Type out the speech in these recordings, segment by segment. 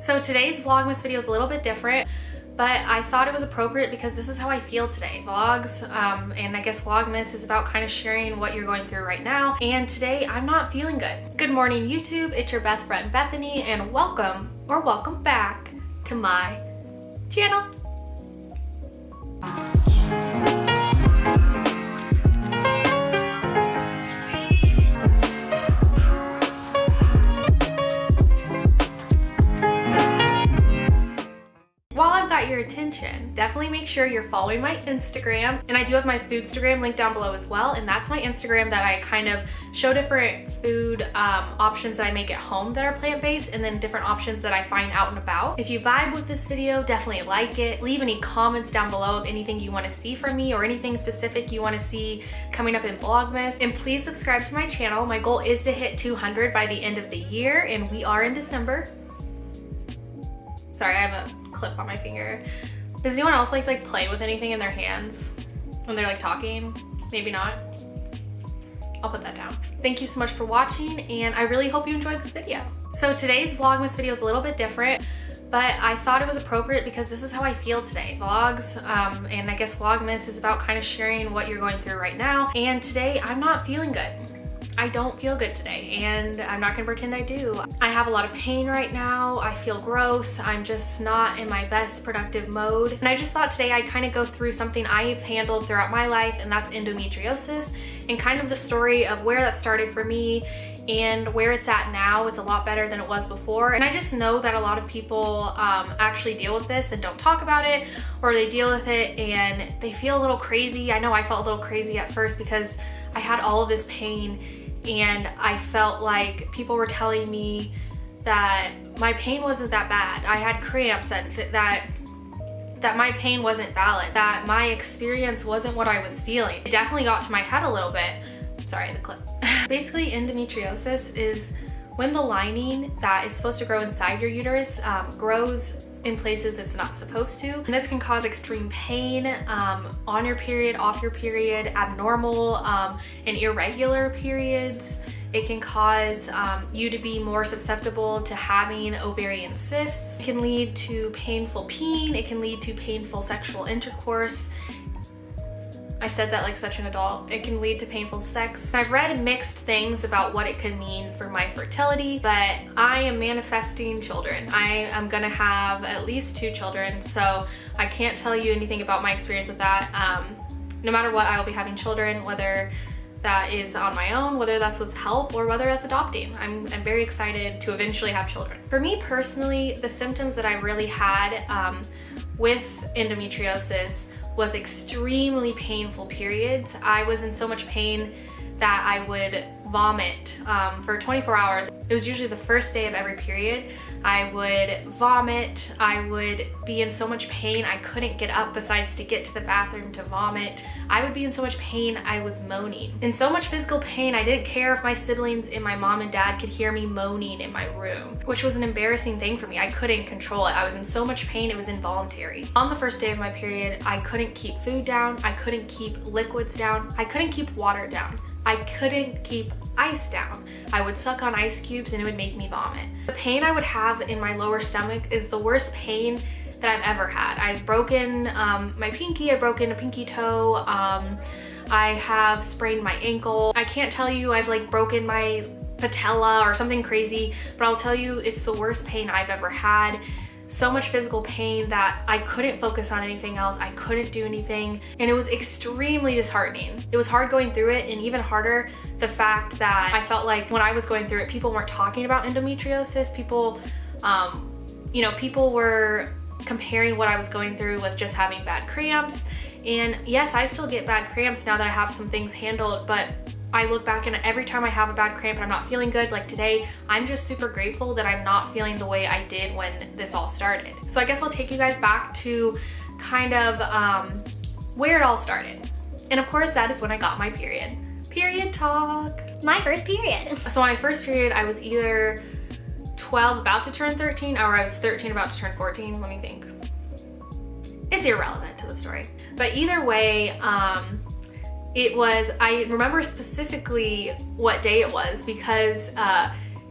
So today's Vlogmas video is a little bit different, but I thought it was appropriate because this is how I feel today. Vlogs, and I guess Vlogmas is about kind of sharing what you're going through right now. And today I'm not feeling good. Good morning, YouTube. It's your best friend, Bethany, and welcome back to my channel. Your attention, definitely make sure you're following my Instagram, and I do have my FoodStagram linked down below as well, and that's my Instagram that I kind of show different food options that I make at home that are plant-based, and then different options that I find out and about. If you vibe with this video, definitely like it. Leave any comments down below of anything you want to see from me or anything specific you want to see coming up in Vlogmas, and please subscribe to my channel. My goal is to hit 200 by the end of the year, and we are in December. Sorry, I have a clip on my finger. Does anyone else like to play with anything in their hands when they're like talking? Maybe not. I'll put that down. Thank you so much for watching, and I really hope you enjoyed this video. So today's Vlogmas video is a little bit different, but I thought it was appropriate because this is how I feel today. Vlogs, and I guess Vlogmas is about kind of sharing what you're going through right now. And today I'm not feeling good. I don't feel good today, and I'm not gonna pretend I do. I have a lot of pain right now. I feel gross. I'm just not in my best productive mode. And I just thought today I'd kind of go through something I've handled throughout my life, and that's endometriosis, and kind of the story of where that started for me and where it's at now. It's a lot better than it was before. And I just know that a lot of people actually deal with this and don't talk about it, or they deal with it and they feel a little crazy. I know I felt a little crazy at first because I had all of this pain, and I felt like people were telling me that my pain wasn't that bad. I had cramps, that my pain wasn't valid, that my experience wasn't what I was feeling. It definitely got to my head a little bit. Sorry, the clip. Basically, endometriosis is when the lining that is supposed to grow inside your uterus grows in places it's not supposed to. And this can cause extreme pain on your period, off your period, abnormal and irregular periods. It can cause you to be more susceptible to having ovarian cysts. It can lead to painful peeing. It can lead to painful sexual intercourse. I said that like such an adult. It can lead to painful sex. I've read mixed things about what it could mean for my fertility, but I am manifesting children. I am gonna have at least 2 children, so I can't tell you anything about my experience with that. No matter what, I will be having children, whether that is on my own, whether that's with help, or whether that's adopting. I'm very excited to eventually have children. For me personally, the symptoms that I really had with endometriosis was extremely painful periods. I was in so much pain that I would vomit for 24 hours. It was usually the first day of every period. I would vomit. I would be in so much pain I couldn't get up besides to get to the bathroom to vomit. I would be in so much pain I was moaning. In so much physical pain, I didn't care if my siblings and my mom and dad could hear me moaning in my room, which was an embarrassing thing for me. I couldn't control it. I was in so much pain, it was involuntary. On the first day of my period, I couldn't keep food down. I couldn't keep liquids down. I couldn't keep water down. I couldn't keep ice down. I would suck on ice cubes and it would make me vomit. The pain I would have in my lower stomach is the worst pain that I've ever had. I've broken my pinky, I've broken a pinky toe, I have sprained my ankle. I can't tell you I've like broken my patella or something crazy, but I'll tell you it's the worst pain I've ever had. So much physical pain that I couldn't focus on anything else. I couldn't do anything, and it was extremely disheartening. It was hard going through it, and even harder the fact that I felt like when I was going through it, people weren't talking about endometriosis. People, you know, people were comparing what I was going through with just having bad cramps. And yes, I still get bad cramps now that I have some things handled, but I look back and every time I have a bad cramp and I'm not feeling good, like today, I'm just super grateful that I'm not feeling the way I did when this all started. So I guess I'll take you guys back to kind of where it all started. And of course, that is when I got my period. Period talk. My first period. So my first period, I was either 12 about to turn 13, or I was 13 about to turn 14. Let me think. It's irrelevant to the story. But either way, it was, I remember specifically what day it was because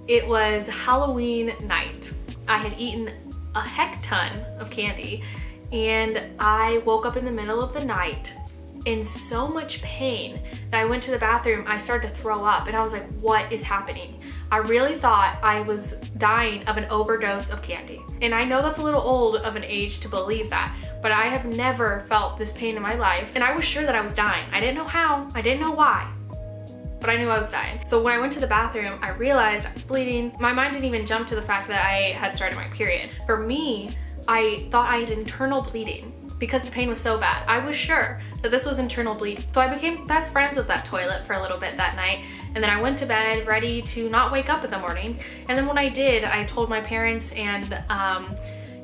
it was Halloween night. I had eaten a heck ton of candy, and I woke up in the middle of the night in so much pain that I went to the bathroom. I started to throw up, and I was like, what is happening? I really thought I was dying of an overdose of candy. And I know that's a little old of an age to believe that, but I have never felt this pain in my life, and I was sure that I was dying. I didn't know how, I didn't know why, but I knew I was dying. So when I went to the bathroom, I realized I was bleeding. My mind didn't even jump to the fact that I had started my period. For me, I thought I had internal bleeding because the pain was so bad. I was sure that this was internal bleeding. So I became best friends with that toilet for a little bit that night, and then I went to bed ready to not wake up in the morning. And then when I did, I told my parents, and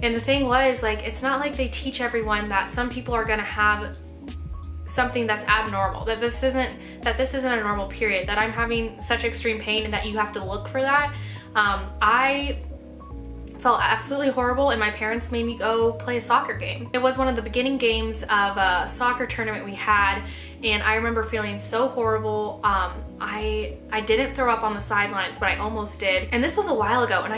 the thing was, like, it's not like they teach everyone that some people are gonna have something that's abnormal, that this isn't a normal period, that I'm having such extreme pain and that you have to look for that. I felt absolutely horrible, and my parents made me go play a soccer game. It was one of the beginning games of a soccer tournament we had, and I remember feeling so horrible. I didn't throw up on the sidelines, but I almost did. And this was a while ago, and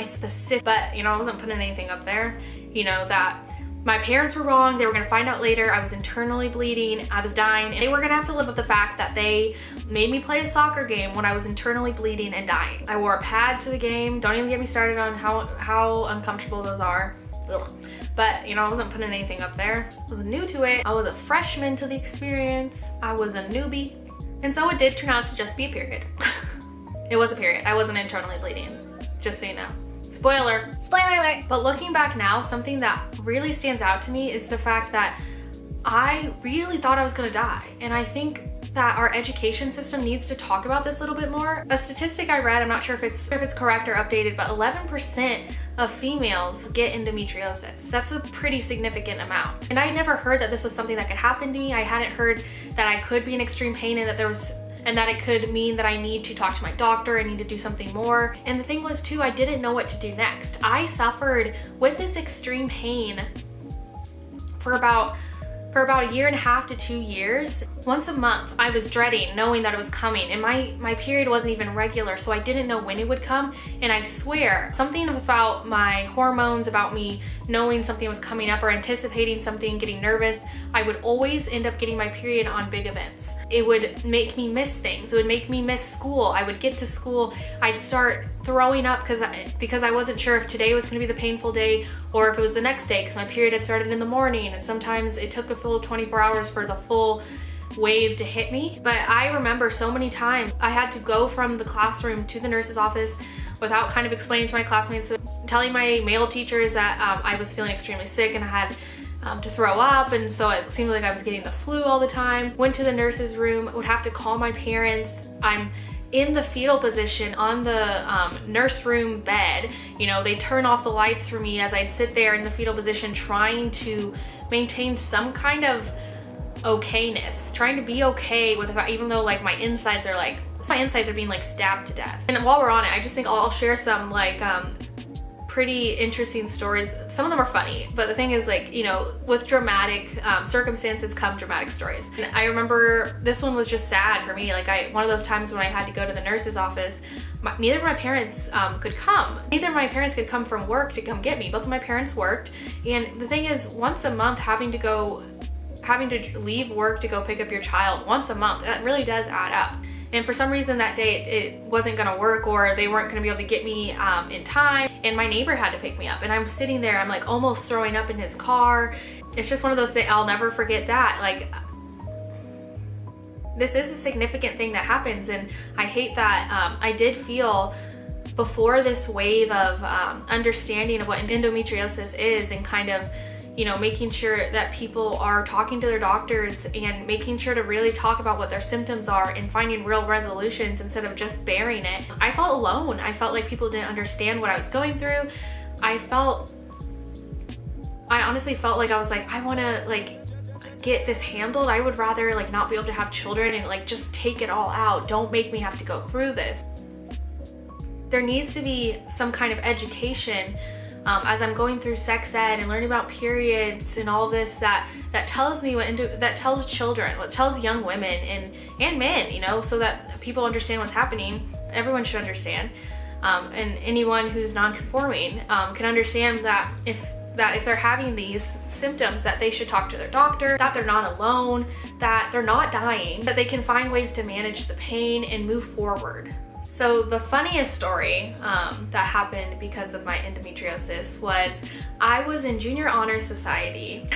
but I wasn't putting anything up there, that my parents were wrong. They were gonna find out later I was internally bleeding, I was dying, and they were gonna have to live with the fact that they made me play a soccer game when I was internally bleeding and dying. I wore a pad to the game. Don't even get me started on how uncomfortable those are. Ugh. But I wasn't putting anything up there. I was new to it. I was a freshman to the experience. I was a newbie. And so it did turn out to just be a period. It was a period. I wasn't internally bleeding, just so you know. Spoiler alert. But looking back now, something that really stands out to me is the fact that I really thought I was gonna die. And I think that our education system needs to talk about this a little bit more. A statistic I read, I'm not sure if it's correct or updated, but 11% of females get endometriosis. That's a pretty significant amount. And I never heard that this was something that could happen to me. I hadn't heard that I could be in extreme pain and that it could mean that I need to talk to my doctor, I need to do something more. And the thing was too, I didn't know what to do next. I suffered with this extreme pain for about a year and a half to 2 years. Once a month, I was dreading knowing that it was coming, and my period wasn't even regular, so I didn't know when it would come. And I swear, something about my hormones, about me knowing something was coming up or anticipating something, getting nervous, I would always end up getting my period on big events. It would make me miss things. It would make me miss school. I would get to school, I'd start throwing up because I wasn't sure if today was gonna be the painful day or if it was the next day, because my period had started in the morning, and sometimes it took a full 24 hours for the full wave to hit me. But I remember so many times I had to go from the classroom to the nurse's office without kind of explaining to my classmates, telling my male teachers that I was feeling extremely sick and I had to throw up, and so it seemed like I was getting the flu all the time. Went to the nurse's room, would have to call my parents. I'm in the fetal position on the nurse room bed. They turn off the lights for me as I'd sit there in the fetal position trying to maintain some kind of okayness, trying to be okay with it, even though like my insides are being like stabbed to death. And while we're on it, I just think I'll share some pretty interesting stories. Some of them are funny, but the thing is, with dramatic circumstances come dramatic stories. And I remember this one was just sad for me. One of those times when I had to go to the nurse's office, neither of my parents could come. Neither of my parents could come from work to come get me. Both of my parents worked, and the thing is, once a month having to leave work to go pick up your child once a month, that really does add up. And for some reason that day it wasn't gonna work, or they weren't gonna be able to get me in time, and my neighbor had to pick me up, and I'm sitting there, I'm like almost throwing up in his car. It's just one of those things, I'll never forget that. This is a significant thing that happens, and I hate that I did feel before this wave of understanding of what endometriosis is, and kind of making sure that people are talking to their doctors and making sure to really talk about what their symptoms are and finding real resolutions instead of just bearing it. I felt alone. I felt like people didn't understand what I was going through. I honestly felt like I was like, I want to get this handled. I would rather not be able to have children and just take it all out. Don't make me have to go through this. There needs to be some kind of education as I'm going through sex ed and learning about periods and all this that tells me that tells children, what tells young women and men, so that people understand what's happening. Everyone should understand. and anyone who's non-conforming can understand that if they're having these symptoms, that they should talk to their doctor, that they're not alone, that they're not dying, that they can find ways to manage the pain and move forward. So the funniest story that happened because of my endometriosis was I was in Junior Honor Society.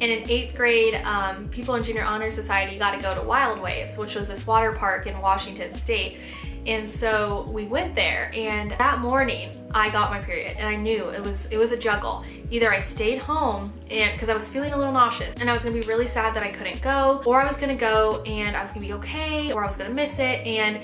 And in 8th grade, people in Junior Honor Society got to go to Wild Waves, which was this water park in Washington State. And so we went there, and that morning I got my period, and I knew it was a juggle. Either I stayed home and because I was feeling a little nauseous and I was gonna be really sad that I couldn't go, or I was gonna go and I was gonna be okay, or I was gonna miss it, and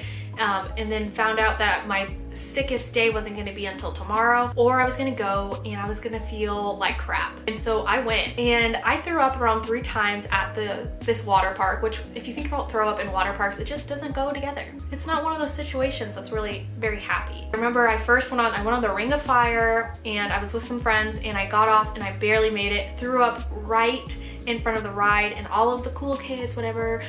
then found out that my sickest day wasn't gonna be until tomorrow, or I was gonna go and I was gonna feel like crap. And so I went, and I threw up around 3 times at this water park, which if you think about throw up in water parks, it just doesn't go together. It's not one of those situations that's really very happy. I remember I went on the Ring of Fire, and I was with some friends, and I got off and I barely made it, threw up right in front of the ride, and all of the cool kids, whatever.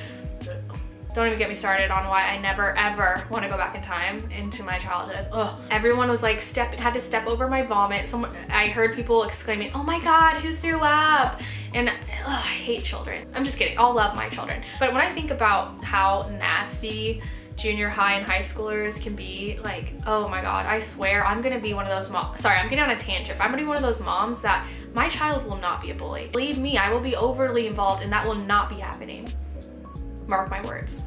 Don't even get me started on why I never ever want to go back in time into my childhood. Ugh. Everyone was like had to step over my vomit. I heard people exclaiming, "Oh my God, who threw up?" And I hate children. I'm just kidding. I'll love my children. But when I think about how nasty junior high and high schoolers can be, like, oh my God, I swear I'm gonna be one of those moms. Sorry, I'm getting on a tangent. I'm gonna be one of those moms that my child will not be a bully. Believe me, I will be overly involved, and that will not be happening. Mark my words.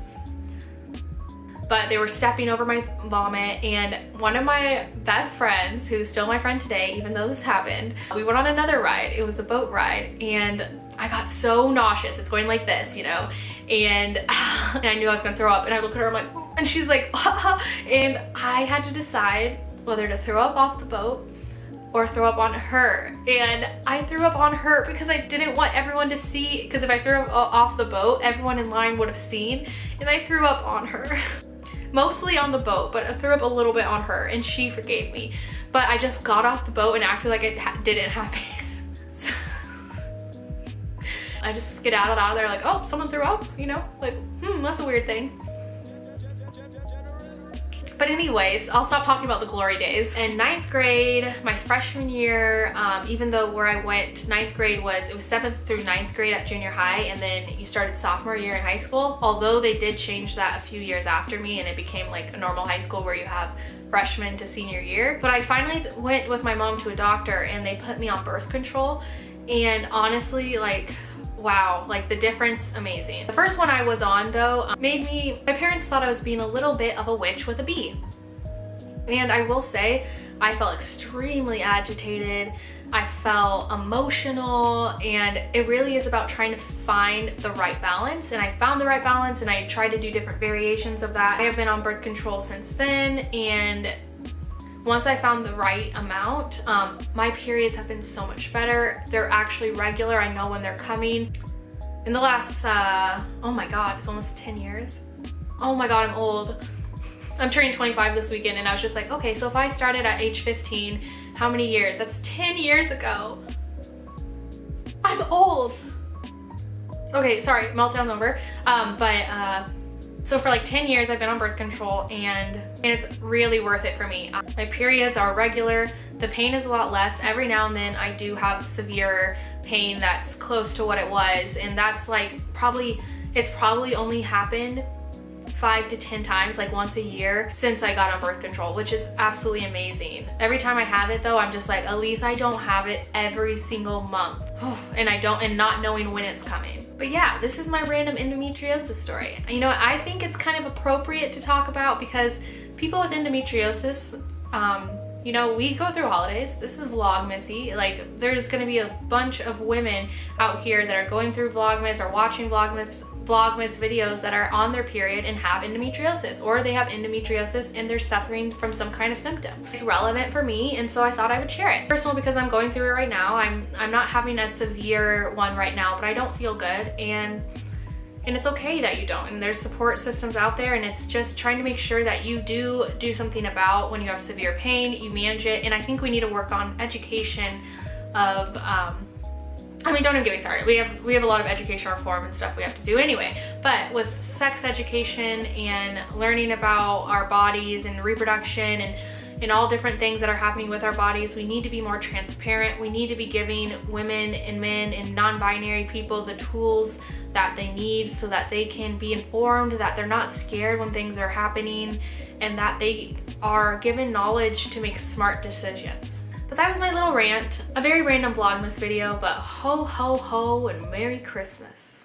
But they were stepping over my vomit, and one of my best friends, who's still my friend today, even though this happened, we went on another ride. It was the boat ride, and I got so nauseous. It's going like this, you know, and I knew I was gonna throw up, and I look at her, I'm like, and she's like, and I had to decide whether to throw up off the boat or throw up on her. And I threw up on her because I didn't want everyone to see, because if I threw up off the boat, everyone in line would have seen, and I threw up on her. Mostly on the boat, but I threw up a little bit on her, and she forgave me. But I just got off the boat and acted like it didn't happen. I just skedaddled out of there like, oh, someone threw up, you know? Like, that's a weird thing. But anyways, I'll stop talking about the glory days. In 9th grade, my freshman year, even though where I went, 9th grade it was 7th through 9th grade at junior high, and then you started sophomore year in high school. Although they did change that a few years after me, and it became like a normal high school where you have freshman to senior year. But I finally went with my mom to a doctor, and they put me on birth control. And honestly, like, wow, like the difference, amazing. The first one I was on though, my parents thought I was being a little bit of a witch with a bee. And I will say, I felt extremely agitated. I felt emotional, and it really is about trying to find the right balance. And I found the right balance, and I tried to do different variations of that. I have been on birth control since then, and once I found the right amount, my periods have been so much better. They're actually regular. I know when they're coming. In the last, oh my God, it's almost 10 years. Oh my God, I'm old. I'm turning 25 this weekend, and I was just like, okay, so if I started at age 15, how many years? That's 10 years ago. I'm old. Okay, sorry, meltdown over. So for like 10 years I've been on birth control, and it's really worth it for me. My periods are regular. The pain is a lot less. Every now and then I do have severe pain that's close to what it was, and that's like it's probably only happened 5 to 10 times, like once a year, since I got on birth control, which is absolutely amazing. Every time I have it though, I'm just like, at least I don't have it every single month. and not knowing when it's coming. But yeah, this is my random endometriosis story. You know what, I think it's kind of appropriate to talk about because people with endometriosis, you know, we go through holidays. This is Vlogmasy. Like, there's gonna be a bunch of women out here that are going through Vlogmas or watching Vlogmas videos that are on their period and have endometriosis, or they have endometriosis and they're suffering from some kind of symptom. It's relevant for me, and so I thought I would share it. First of all, because I'm going through it right now. I'm not having a severe one right now, but I don't feel good, and it's okay that you don't, and there's support systems out there, and it's just trying to make sure that you do something about when you have severe pain, you manage it. And I think we need to work on education of I mean, don't even get me started. We have a lot of educational reform and stuff we have to do anyway. But with sex education and learning about our bodies and reproduction and all different things that are happening with our bodies, we need to be more transparent. We need to be giving women and men and non-binary people the tools that they need so that they can be informed, that they're not scared when things are happening, and that they are given knowledge to make smart decisions. But that is my little rant, a very random Vlogmas video, but ho ho ho and Merry Christmas.